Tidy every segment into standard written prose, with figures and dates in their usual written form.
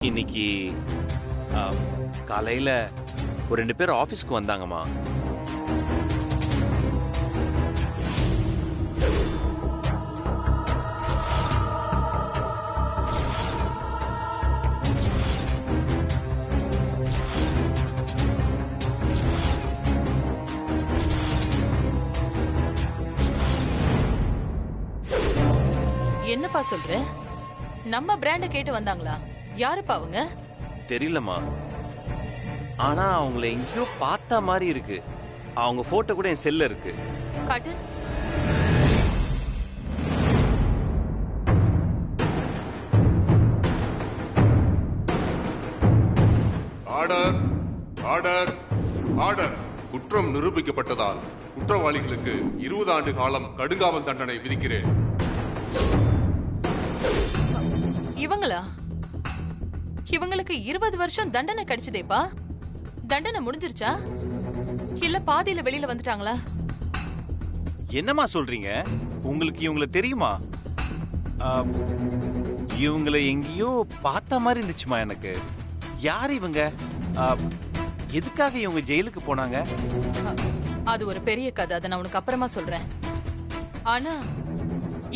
இன்னைக்கு காலையில ஒரு 2 பேர் ஆபீஸ்க்கு வந்தாங்கம்மா. என்னப்பா சொல்ற? நம்ம பிராண்ட கேட்டு வந்தாங்களா? யாருப்பா அவங்க? தெரியலம்மா, ஆனா அவங்கள எங்கேயோ பார்த்த மாதிரி இருக்கு. அவங்க போட்டோ கூட என் செல்ல இருக்கு. காட்டு. Order order order. குற்றம் நிரூபிக்கப்பட்டதால் குற்றவாளிகளுக்கு 20 ஆண்டு காலம் கடுங்காவல் தண்டனை விதிக்கிறேன். இவங்களா? இவங்களுக்கு 20 வருஷம் தண்டனை கிடைச்சதேப்பா. தண்டனை முடிஞ்சிருச்சா இல்ல பாதியில வெளியில வந்துட்டாங்களா? என்னம்மா சொல்றீங்க? உங்களுக்கு இவங்கள தெரியுமா? இவங்களை எங்கேயோ பார்த்த மாதிரி இருந்துச்சுமா எனக்கு. யார் இவங்க? எதுக்காக இவங்க ஜெயிலுக்கு போனாங்க? அது ஒரு பெரிய கதை, அதை நான் உனக்கு அப்புறமா சொல்றேன். ஆனா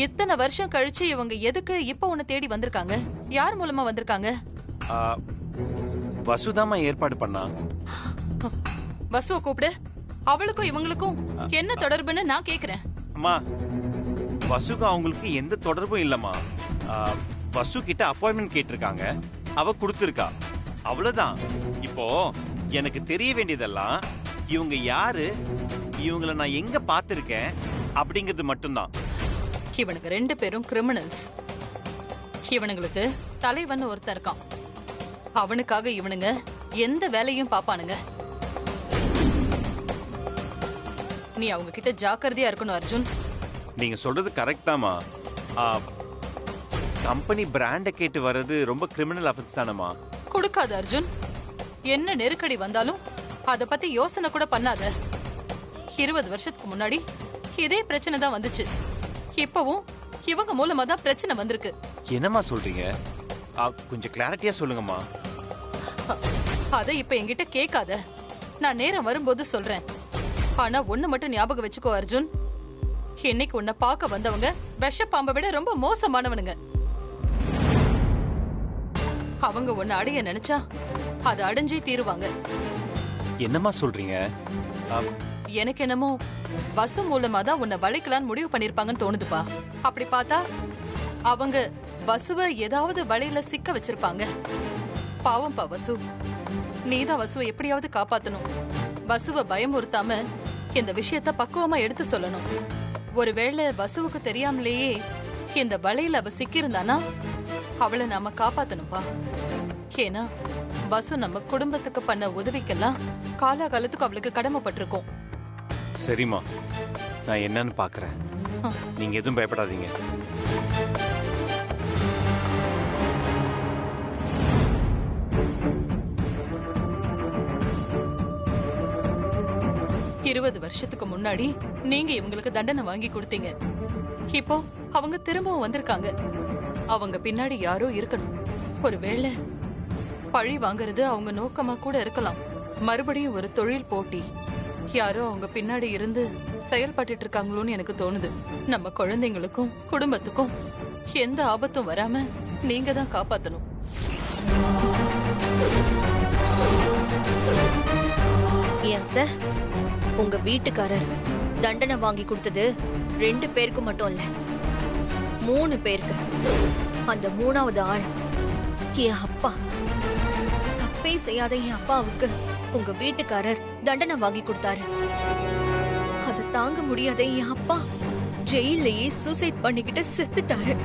இத்தனை வருஷம் கழிச்சு இவங்க எதுக்கு இப்ப உன்னை தேடி வந்திருக்காங்க? யார் மூலமா வந்திருக்காங்க? வசுதாமா ஏற்பாடு பண்ணா. வசுவை கூப்பிடு. அவளுக்கும் இவங்களுக்கும் என்ன தொடர்புன்னு நான் கேக்குறேன். அம்மா, வசுக்கு அவங்களுக்கு எந்த தொடர்பும் இல்லம்மா. வசு கிட்ட அப்பாயின்மெண்ட் கேட்டிருக்காங்க, அவ கொடுத்திருக்கா, அவ்வளவுதான். இப்போ எனக்கு தெரிய வேண்டியதெல்லாம் இவங்க யாரு, இவங்களை நான் எங்க பார்த்திருக்கேன் அப்படிங்கிறது மட்டும்தான். இவனுக்கு 2 பேரும் கிரிமினல்ஸ். இவனுங்களுக்கு தலைவன் ஒருத்தன் இருக்கான். அவனுக்காக இவனுங்க எந்த வேலையும் பாப்பானுங்க. நீ அவங்க கிட்ட ஜாக்கிரதையா இருக்கணும் அர்ஜுன். நீங்க சொல்றது கரெக்ட் தாமா. கம்பெனி பிராண்ட கேட்டு வர்றது ரொம்ப கிரிமினல் அஃபென்ஸ் தானமா? கொடுக்காத அர்ஜுன். என்ன நெருக்கடி வந்தாலும் அத பத்தி யோசனை கூட பண்ணாத. 20 வருஷத்துக்கு முன்னாடி இதே பிரச்சனை தான் வந்துச்சு. இப்பவும் இவங்க மூலமா தான் பிரச்சனை வந்திருக்கு. என்னம்மா சொல்றீங்க? கொஞ்சம் கிளாரிட்டியா சொல்லுங்கம்மா. அத இப்ப என்கிட்ட கேட்காத, நான் நேரம் வரும்போது சொல்றேன். ஆனா ஒண்ணு மட்டும் ஞாபகம் வச்சுக்கோ அர்ஜுன், இன்னைக்கு உன்னை பார்க்க வந்தவங்க விஷப்பாம்பை விட ரொம்ப மோசமானவனுங்க. அவங்க உன்னை அடைய நினைச்சா அதை அடைஞ்சே தீருவாங்க. என்னம்மா சொல்றீங்க? எனக்கு என்னமோ வசு மூலமா தான் உன்னை வளைக்கலான்னு முடிவு பண்ணிருப்பாங்கன்னு தோணுதுப்பா. அப்படி பார்த்தா அவங்க வசுவை ஏதாவது வலையில சிக்க வச்சிருப்பாங்க. பாவம்பா வசு, நீதான் வசுவை எப்படியாவது காப்பாத்தணும். வசுவை பயமுறுத்தாம இந்த விஷயத்த பக்குவமா எடுத்து சொல்லணும். ஒருவேளை வசுவுக்கு தெரியாமலேயே இந்த வலையில அவ சிக்கியிருந்தானா அவளை நாம காப்பாத்தணும்பா. ஏன்னா வசு நம்ம குடும்பத்துக்கு பண்ண உதவிக்கெல்லாம் காலாகாலத்துக்கு அவளுக்கு கடமைப்பட்டிருக்கோம். சரிம்மா, நான் என்னன்னு பாக்குறேன். நீங்க எதுவும் பயப்படாதீங்க. இருபது வருஷத்துக்கு முன்னாடி நீங்க இவங்களுக்கு தண்டனை வாங்கி கொடுத்தீங்க. இப்போ அவங்க திரும்பவும் வந்திருக்காங்க. அவங்க பின்னாடி யாரோ இருக்கணும். ஒருவேளை பழி வாங்குறது அவங்க நோக்கமா கூட இருக்கலாம். மறுபடியும் ஒரு தொழில் போட்டி, யாரோ அவங்க பின்னாடி இருந்து செயல்பட்டு இருக்காங்களோன்னு எனக்கு தோணுது. நம்ம குழந்தைங்களுக்கும் குடும்பத்துக்கும் எந்த ஆபத்தும் வராம நீங்க தான் காப்பாத்தணும். உங்க வீட்டுக்காரர் தண்டனை வாங்கி கொடுத்தது 2 பேருக்கு மட்டும் இல்ல, 3 பேருக்கு. அந்த 3வது ஆள் என் அப்பா. தப்பே செய்யாத என் அப்பாவுக்கு உங்க வீட்டுக்காரர் தண்டனை வாங்கி கொடுத்தாரு. அதை தாங்க முடியாத என் அப்பா ஜெயிலையே சூசைட் பண்ணிக்கிட்டு செத்துட்டாரு.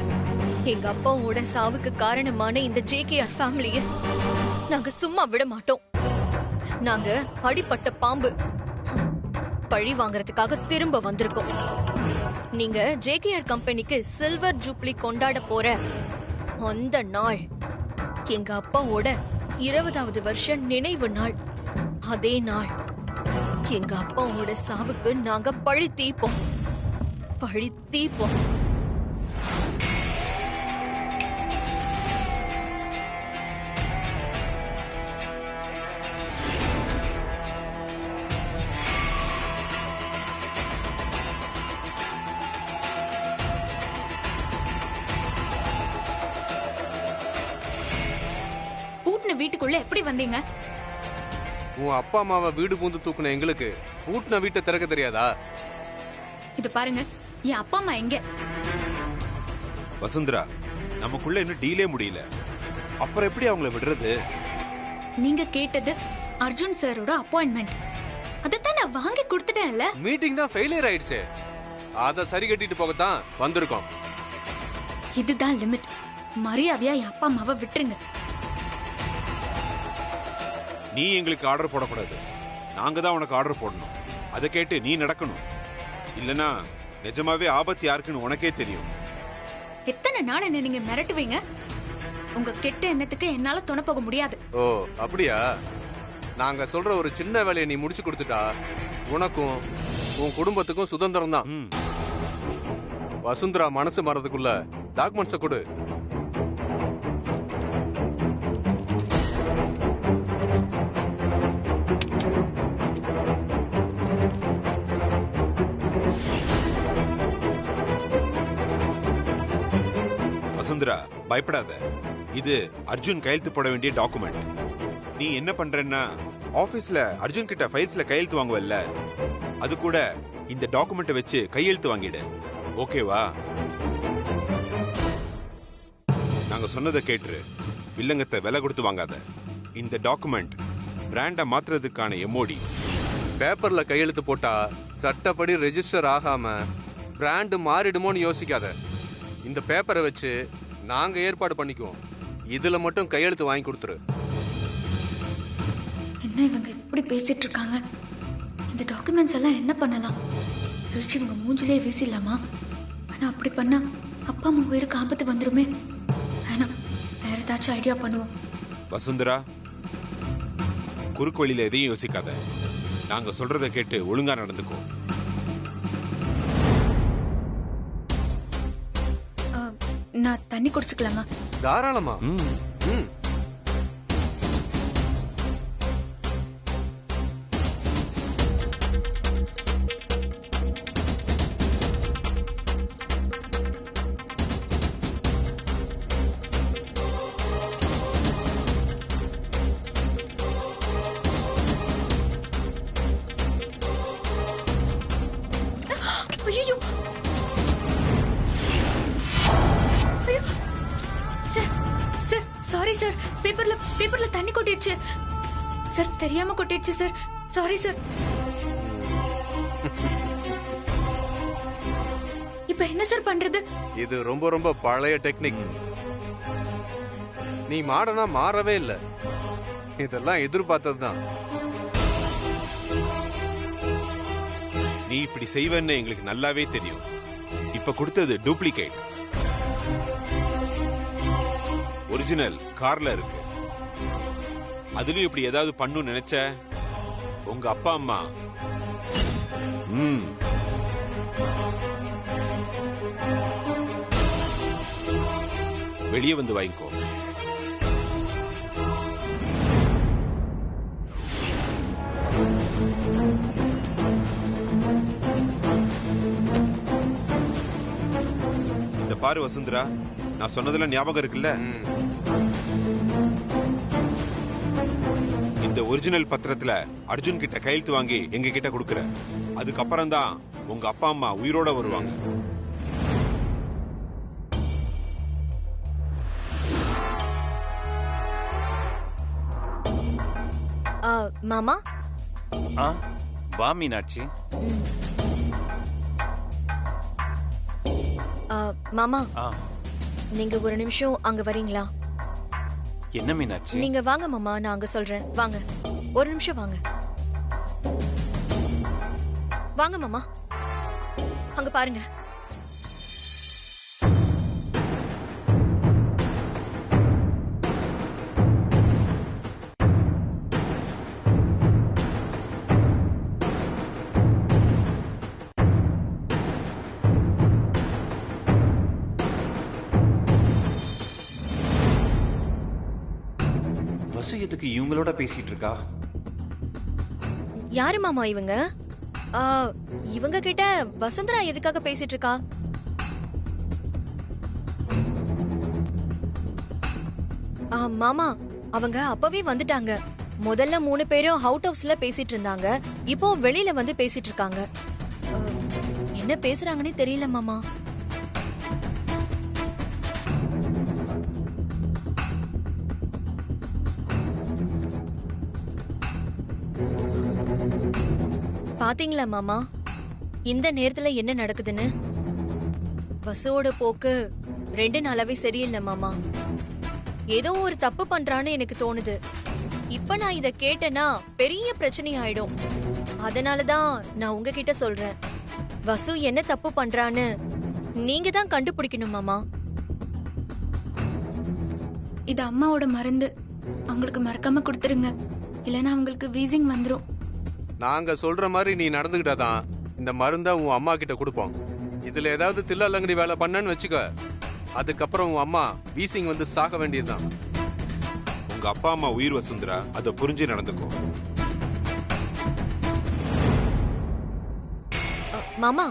எங்க அப்பாவோட சாவுக்கு காரணமான இந்த JKR ஃபேமிலிய நாங்க சும்மா விட மாட்டோம். நாங்க அடிப்பட்ட பாம்பு, பழி வாங்குறதுக்காக திரும்ப வந்திருக்கோம். நீங்க JKR கம்பெனிக்கு சில்வர் ஜூப்ளி கொண்டாட போற அந்த நாள் எங்க அப்பாவோட 20வது வருஷ நினைவு நாள். அதே நாள் எங்க அப்பாவோட சாவுக்கு நாங்க பழி தீர்ப்போம். பூட்டின வீட்டுக்குள்ள எப்படி வந்தீங்க? உன் அப்பா அம்மாவை வீடு பூந்து தூக்குன எங்களுக்கு பூட்டின வீட்டை திறக்க தெரியாதா? இது பாருங்க, என் அப்பா அம்மா எங்க? வசுந்தரா, நமக்குள்ள இன்னும் டீலே முடியல. அப்புறம் எப்படி அவங்கள விடுறது? நீங்க கேட்டது அர்ஜுன் சாரோட அப்பாயின்மெண்ட். அதைத்தான் நான் வாங்கி கொடுத்துட்டேன்ல. மீட்டிங் தான் ஃபெயிலியர் ஆயிடுச்சு. அதை சரி கட்டிட்டு போகத்தான் வந்திருக்கோம். இதுதான் லிமிட். மரியாதையா என் அப்பா அம்மாவை விட்டுருங்க. நீ எங்களுக்கு ஆர்டர் போடக்கூடாது. நாங்க தான் உனக்கு ஆர்டர் போடணும். அதை கேட்டு நீ நடக்கணும். இல்லனா நிஜமாவே ஆபத்து யாருக்குன்னு உனக்கே தெரியும். எத்தனை நாள் என்ன நீங்க மிரட்டுவீங்க? உங்க கெட்ட எண்ணத்துக்கு என்னால துணை போக முடியாது. ஓ அப்படியா? நாங்க சொல்ற ஒரு சின்ன வேலையை நீ முடிச்சு கொடுத்துட்டா உனக்கும் உன் குடும்பத்துக்கும் சுதந்திரம் தான். ம். வசுந்தரா மனசு மாறதுக்குள்ள டாக்குமெண்ட்ஸை கொடு. வசுந்தரா, பயப்படாத. இது அர்ஜுன் கையெழுத்து போட வேண்டிய டாக்குமெண்ட். நீ என்ன பண்றன்னா, ஆபீஸ்ல அர்ஜுன் கிட்ட ஃபைல்ஸ்ல கையெழுத்து வாங்குவல்ல, அது கூட இந்த டாக்குமெண்ட்டை வச்சு கையெழுத்து வாங்கிடு. ஓகேவா? நாங்க சொன்னதை கேட்டுரு. வில்லங்கத்தை விலை கொடுத்து வாங்காத. இந்த டாக்குமெண்ட் பிராண்ட மாத்துறதுக்கான எம்ஓடி. பேப்பர்ல கையெழுத்து போட்டா சட்டப்படி ரெஜிஸ்டர் ஆகாம பிராண்டு மாறிடுமோன்னு யோசிக்காத. இந்த பேப்பரை வச்சு நாங்க ஏற்பாடு பண்ணிக்குவோம். இதுல மட்டும் கையெழுத்து வாங்கி கொடுத்துரு. என்ன இவங்க இப்படி பேசிட்டு இருக்காங்க? இந்த டாக்குமெண்ட்ஸ் எல்லாம் என்ன பண்ணலாம்? அழிச்சு இவங்க மூஞ்சிலே வீசிடலாமா? ஆனா அப்படி பண்ணா அப்பா அம்மா உயிருக்கு ஆபத்து வந்துருமே. வேணாம், வேற ஏதாச்சும் ஐடியா பண்ணுவோம். வசுந்தரா, குறுக்கு வழியில எதையும் யோசிக்காத. நாங்க சொல்றதை கேட்டு ஒழுங்கா நடந்துக்கோ. நான் தண்ணி குடிச்சுக்கலாமா? தாராளமா. ம். ஐயோ! ஐயோ! Sir, sir, sorry sir. பேப்பர்ல தண்ணி கொட்டிடுச்சு. சார், தெரியாம கொட்டிடுச்சு சார். Sorry sir. இப்ப என்ன சார் பண்றது? இது ரொம்ப ரொம்ப பழைய டெக்னிக். நீ மாடனா மாறவே இல்ல. இதெல்லாம் எதிர்பார்த்ததுதான். நீ இப்படி செய்வன்னு எங்களுக்கு நல்லாவே தெரியும். இப்ப கொடுத்தது டூப்ளிகேட். ஒரிஜினல் கார்ல இருக்கு. அதுலயும் இப்படி ஏதாவது பண்ணு நினைச்ச உங்க அப்பா அம்மா வெளியே வந்து வாங்கிக்கோ. இந்த பாரு வசுந்தரா, நான் சொன்னதெல்லாம் ஞாபகம் இருக்குல்ல? இந்த ஒரிஜினல் பத்திரத்துல அர்ஜுன் கிட்ட கையெழுத்து வாங்கி எங்க கிட்ட கொடுக்கற. அதுக்கப்புறம் தான் உங்க அப்பா அம்மா உயிரோட வருவாங்க. மாமா, வா மீனாட்சி. மாமா, ஆ, நீங்க ஒரு நிமிஷம் அங்க வரீங்களா? என்ன மீனாட்சி? நீங்க வாங்க மாமா, நான் அங்க சொல்றேன். வாங்க, ஒரு நிமிஷம் வாங்க. வாங்க மாமா, அங்க பாருங்க. வசு எதுக்கு இவங்களோட பேசிட்டு இருக்கா? யாரு மாமா இவங்க? இவங்க கிட்ட வசுந்தரா எதுக்காக பேசிட்டு இருக்கா? மாமா, அவங்க அப்பவே வந்துட்டாங்க. முதல்ல 3 பேரும் அவுட் ஹவுஸ்ல பேசிட்டு இருந்தாங்க. இப்போ வெளியில வந்து பேசிட்டு இருக்காங்க. என்ன பேசுறாங்கன்னே தெரியல மாமா. பாத்தீங்களா மாமா, இந்த நேரத்துல என்ன நடக்குதுன்னு? வசுவோட போக்கு 2 நாளாவே சரியில்லை மாமா. ஏதோ ஒரு தப்பு பண்றான்னு எனக்கு தோணுது. இப்ப நான் இத கேட்டேன்னா பெரிய பிரச்சனை ஆயிடும். அதனாலதான் நான் உங்ககிட்ட சொல்றேன். வசு என்ன தப்பு பண்றான்னு நீங்க தான் கண்டுபிடிக்கணும் மாமா. இது அம்மாவோட மருந்து, அவங்களுக்கு மறக்காம கொடுத்துருங்க. இல்லைன்னா அவங்களுக்கு வீசிங் வந்துடும். நாங்க சொல்ற மாதிரி நீ நடந்துகிட்டாதான் இந்த மருந்தை உன் அம்மா கிட்ட கொடுப்போம். இதுல ஏதாவது தில்லாலங்கடி வேலை பண்ணன்னு வச்சுக்க, அதுக்கப்புறம் உன் அம்மா வீசிங் வந்து சாக வேண்டியதுதான். உங்க அப்பா அம்மா உயிர் வசுந்தரா, அதை புரிஞ்சு நடந்துக்கோ. மாமா,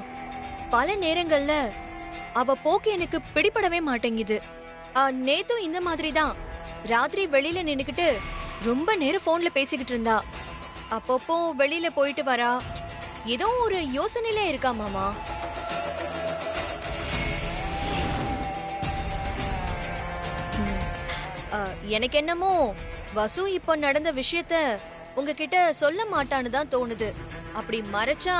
பல நேரங்கள்ல அவ போக்கு எனக்கு பிடிபடவே மாட்டேங்குது. நேத்தும் இந்த மாதிரி தான். ராத்திரி வெளியில நின்னுக்கிட்டு ரொம்ப நேரம் போன்ல பேசிக்கிட்டு இருந்தா. அப்பப்போ வெளியில போயிட்டு வரா. ஏதோ ஒரு யோசனையில இருக்கா மாமா. எனக்கு என்னமோ வசு இப்போ நடந்த விஷயத்த உங்ககிட்ட சொல்ல மாட்டான்னு தான் தோணுது. அப்படி மறைச்சா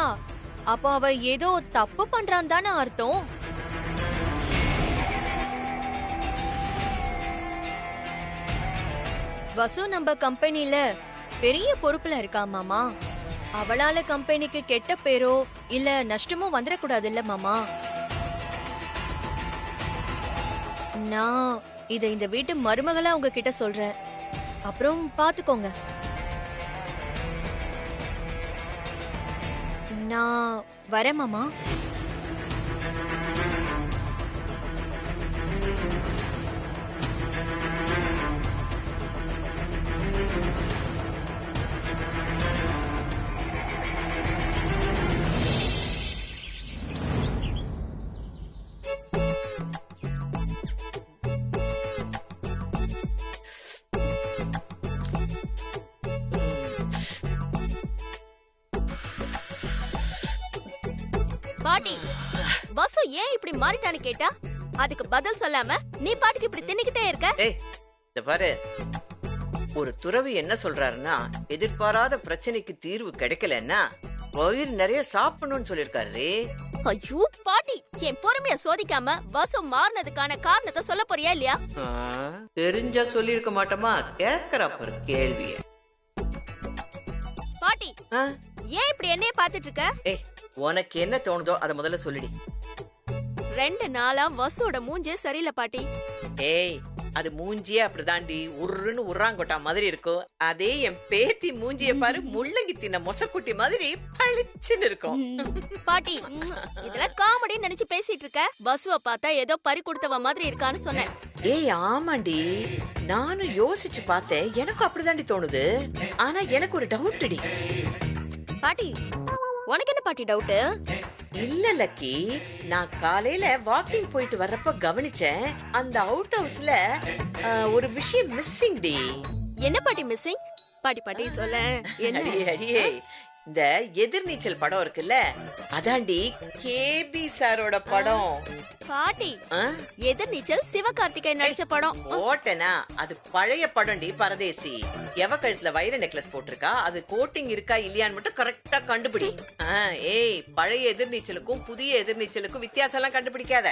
அப்போ அவ ஏதோ தப்பு பண்றான்னு தானே அர்த்தம். வசு நம்ம கம்பெனில பெரிய பொறுப்புல இருக்கா மாமா. அவளால கம்பெனிக்கு கெட்ட பேரோ இல்ல நஷ்டமோ வந்துடக்கூடாது இல்ல மாமா. நான் இத இந்த வீட்டு மருமகளா உங்ககிட்ட சொல்றேன். அப்புறம் பாத்துக்கோங்க. நான் வரேன் மாமா. பாட்டி, வசு ஏன் இப்படி மாறிட்டான்னு கேட்டா அதுக்கு பதில் சொல்லாம நீ பாட்டுக்கு இப்படி தின்னுக்கிட்டே இருக்க. ஏய், இத பாரு. ஒரு துறவி என்ன சொல்றாருன்னா, எதிர்பாராத பிரச்சனைக்கு தீர்வு கிடைக்கலன்னா வயிறு நிறைய சாப்பிடணும்னு சொல்லிருக்காரு. ஐயோ பாட்டி, என் பொறுமைய சோதிக்காம வசு மாறினதுக்கான காரணத்தை சொல்ல போறியா இல்லையா? தெரிஞ்சா சொல்லிருக்க மாட்டோமா? கேக்குறா பாரு கேள்விய. பாட்டி, ஏன் இப்படி என்னைய பாத்துட்டு இருக்க? ஏய், உனக்கு என்ன தோணுதோ அத முதல்ல சொல்லிடி. 2 நாளா வசுவோட மூஞ்சே சரியில்லை பாட்டி. ஏய், அது மூஞ்சியே அப்படிதாண்டி உருன்னு உர்றாங்கொட்டா மாதிரி இருக்கும். அதே என் பேத்தி மூஞ்சிய பாரு, முள்ளங்கி தின்ன மொசக்குட்டி மாதிரி பளிச்சுன்னு இருக்கும். பாட்டி, இதெல்லாம் காமெடி நினைச்சு பேசிட்டு இருக்க. வசுவ பார்த்தா ஏதோ பறி கொடுத்தவ மாதிரி இருக்கான்னு சொன்னேன். ஏய் ஆமாண்டி, நானும் யோசிச்சு பார்த்தேன். எனக்கும் அப்படிதாண்டி தோணுது. ஆனா எனக்கு ஒரு டவுட்டி. பாட்டி, உனக்கு என்ன பாட்டி டவுட்? இல்ல லக்கி, நான் காலையில வாக்கிங் போயிட்டு வர்றப்ப கவனிச்சேன். அந்த அவுட் ஹவுஸ்ல ஒரு விஷயம் மிஸ்ஸிங் டி. என்ன பாட்டி மிஸ்ஸிங்? பாட்டி பாட்டி சொல்ல. என்ன? அடியே, இந்த எதிர்நீச்சல் படம் இருக்குல்ல, அதாண்டி கேபி சாரோட படம். பாட்டி, எதிர்நீச்சல் சிவகார்த்திகேயன் நடிச்ச படம். ஓட்டனா அது பழைய படம்டி, பரதேசி. எவ கழுத்துல வைர நெக்லஸ் போட்டிருக்கா, அது கோட்டிங் இருக்கா இல்லையான்னு மட்டும் கரெக்டா கண்டுபிடி. ஏய், பழைய எதிர்நீச்சலுக்கும் புதிய எதிர்நீச்சலுக்கும் வித்தியாசம் எல்லாம் கண்டுபிடிக்காத.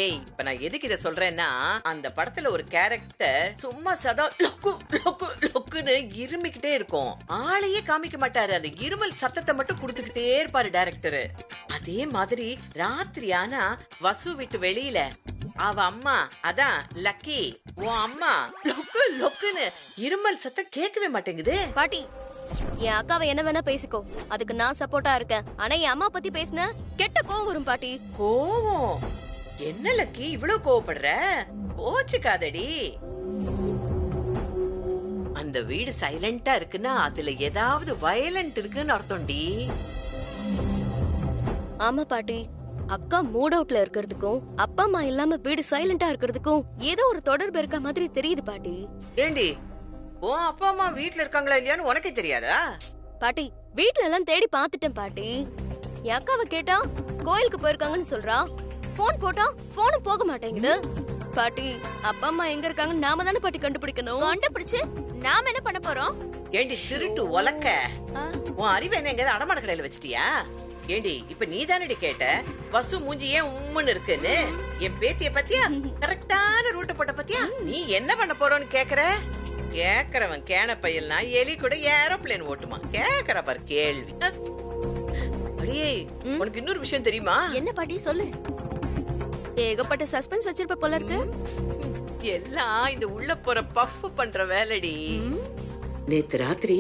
ஏய், இப்ப நான் எதுக்கு இத சொல்றேன்னா, அந்த படத்துல ஒரு கேரக்டர் சும்மா சதா லொக்கு லொக்கு லொக்குன்னு இருமிக்கிட்டே இருக்கும். ஆளையே காமிக்க மாட்டாரு. அந்த இருமல் சத்தத்தை மட்டும் கொடுத்துக்கிட்டே இருப்பாரு டைரக்டர். அதே மாதிரி ராத்திரி ஆனா வசு விட்டு வெளியில அவ அம்மா, அதான் லக்கி, உன் அம்மா லொக்கு லொக்குன்னு இருமல் சத்தம் கேட்கவே மாட்டேங்குது. பாட்டி, என் அக்காவை என்ன வேணா பேசிக்கோ, அதுக்கு நான் சப்போர்ட்டா இருக்கேன். ஆனா என் அம்மா பத்தி பேசின கெட்ட கோவம் வரும் பாட்டி. கோவம்? என்ன லக்கி இவ்வளவு கோவப்படுற? கோச்சுக்காதடி. அந்த வீடு சைலண்டா இருக்குன்னா அதுல ஏதாவது வயலண்ட் இருக்குன்னு அர்த்தம்டி. ஆமா பாட்டி, அக்கா மூட் அவுட்ல இருக்கிறதுக்கும் அப்பா அம்மா இல்லாம வீடு சைலண்டா இருக்கிறதுக்கும் ஏதோ ஒரு தொடர்பு இருக்க மாதிரி தெரியுது பாட்டி. ஏண்டி உன் அப்பா அம்மா வீட்ல இருக்காங்களா இல்லையான்னு உனக்கே தெரியாதா? பாட்டி வீட்ல எல்லாம் தேடி பாத்துட்டேன் பாட்டி. என் அக்காவை கேட்டா கோயிலுக்கு போயிருக்காங்கன்னு சொல்றா. போன் போட்டா போனும் போக மாட்டேங்குது. பாட்டி அப்பா அம்மா எங்க இருக்காங்கன்னு நாம தானே பாட்டி கண்டுபிடிக்கணும். கண்டுபிடிச்சு நாம என்ன பண்ண போறோம்? ஏண்டி திருட்டு உலக்க, உன் அறிவு என்ன எங்க அடமான கடையில வச்சிட்டியா? ஏண்டி இப்ப நீ தானடி கேட்ட வசு மூஞ்சி ஏன் உம்முன்னு இருக்குன்னு. என் பேத்திய பத்தியா கரெக்டான ரூட்ட போட்ட பத்தியா? நீ என்ன பண்ண போறோன்னு கேக்குறவன் கேன பையல்னா எலி கூட ஏரோப்ளேன் ஓட்டுமா. கேக்குற பாரு கேள்வி. அடியே உனக்கு இன்னொரு விஷயம் தெரியுமா? என்ன பாட்டி சொல்லு. ஏகப்பட்ட சஸ்பென்ஸ் வச்சிருப்ப போல இருக்கு. எல்லாம் இந்த உள்ள போற பஃப் பண்ற வேலைடி. நேத்து ராத்திரி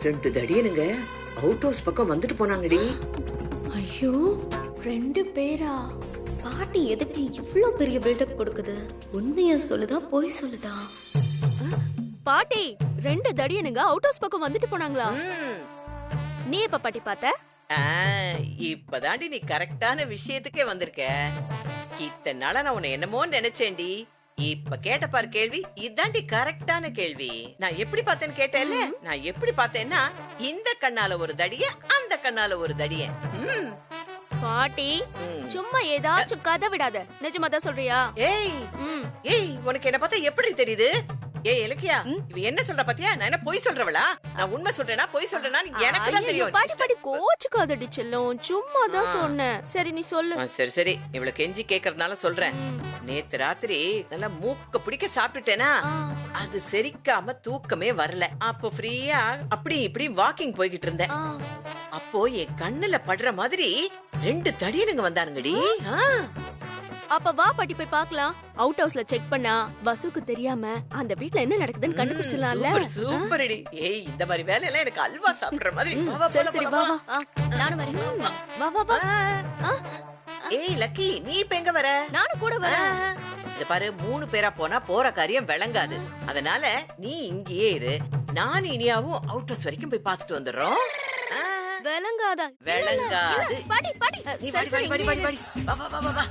2 தடியனுங்க அவுட் ஹவுஸ் பக்கம் வந்துட்டு போனாங்கடி. ஐயோ 2 பேரா? பாட்டி எதுக்கு இவ்ளோ பெரிய பில்டப் கொடுக்குது? உண்மையா சொல்லுதா பொய் சொல்லுதா? பாட்டி 2 தடியனுங்க அவுட் ஹவுஸ் பக்கம் வந்துட்டு போனாங்களா? நீ எப்ப பாட்டி பார்த்த? இப்பதாண்டி நீ கரெக்டான விஷயத்துக்கே வந்திருக்க. இத்தனை நாளா நான் உன்னை என்னமோ நினைச்சேன்டி. இப்ப கேட்ட பாரு கேள்வி, இதாண்டி கரெக்டான கேள்வி. நான் எப்படி பார்த்தேன்னு கேட்டேல்ல, நான் எப்படி பார்த்தேன்னா இந்த கண்ணால ஒரு தடிய, அந்த கண்ணால ஒரு தடிய. பாட்டி சும்மா ஏதாச்சும் கதை விடாத. நிஜமா தான் சொல்றியா? ஏய் உனக்கு என்ன பார்த்தா எப்படி தெரியுது? ஏய் இலக்கியா, இவ என்ன சொல்ற பாத்தியா? நான் என்ன பொய் சொல்றவளா? நான் உண்மை சொல்றேனா பொய் சொல்றேனா எனக்கு தான் தெரியும். பாட்டி பாட்டி கோச்சுக்காதடி செல்லம், சும்மா தான் சொன்னேன். சரி நீ சொல்லு. சரி இவள கெஞ்சி கேக்குறதுனால சொல்றேன். நேத்து ராத்திரி நல்லா மூக்க பிடிக்க சாப்பிட்டுட்டேனா, அது செரிக்காம தூக்கமே வரல. அப்போ ஃப்ரீயா அப்படி இப்படி வாக்கிங் போய்கிட்டு இருந்தேன். அப்போ என் கண்ணுல படுற மாதிரி 2 தடியனுங்க வந்தானுங்கடி. அப்ப வா பாட்டி போய் பார்க்கலாம். அவுட் ஹவுஸ்ல செக் பண்ணா வசுக்கு தெரியாம அந்த வீட்ல என்ன நடக்குதுன்னு கண்டுபிடிச்சலாம்ல. சூப்பர்டி. ஏய் இந்த மாதிரி வேலை எல்லாம் எனக்கு அல்வா சாப்பிடுற மாதிரி. சரி வா வா. நானும் வரேன். வா வா வா. ஏய் லக்கி, நீ இப்ப எங்க வர? நானும் கூட வரேன். இத பாரு, 3 பேரா போனா போற காரியம் விளங்காது. அதனால நீ இங்கேயே இரு. நான் இனியாவும் அவுட் ஹவுஸ் வரைக்கும் போய் பார்த்துட்டு வந்துடுறோம். விளங்காதா? விளங்காது. பாட்டி பாட்டி நீ வாடி. வா.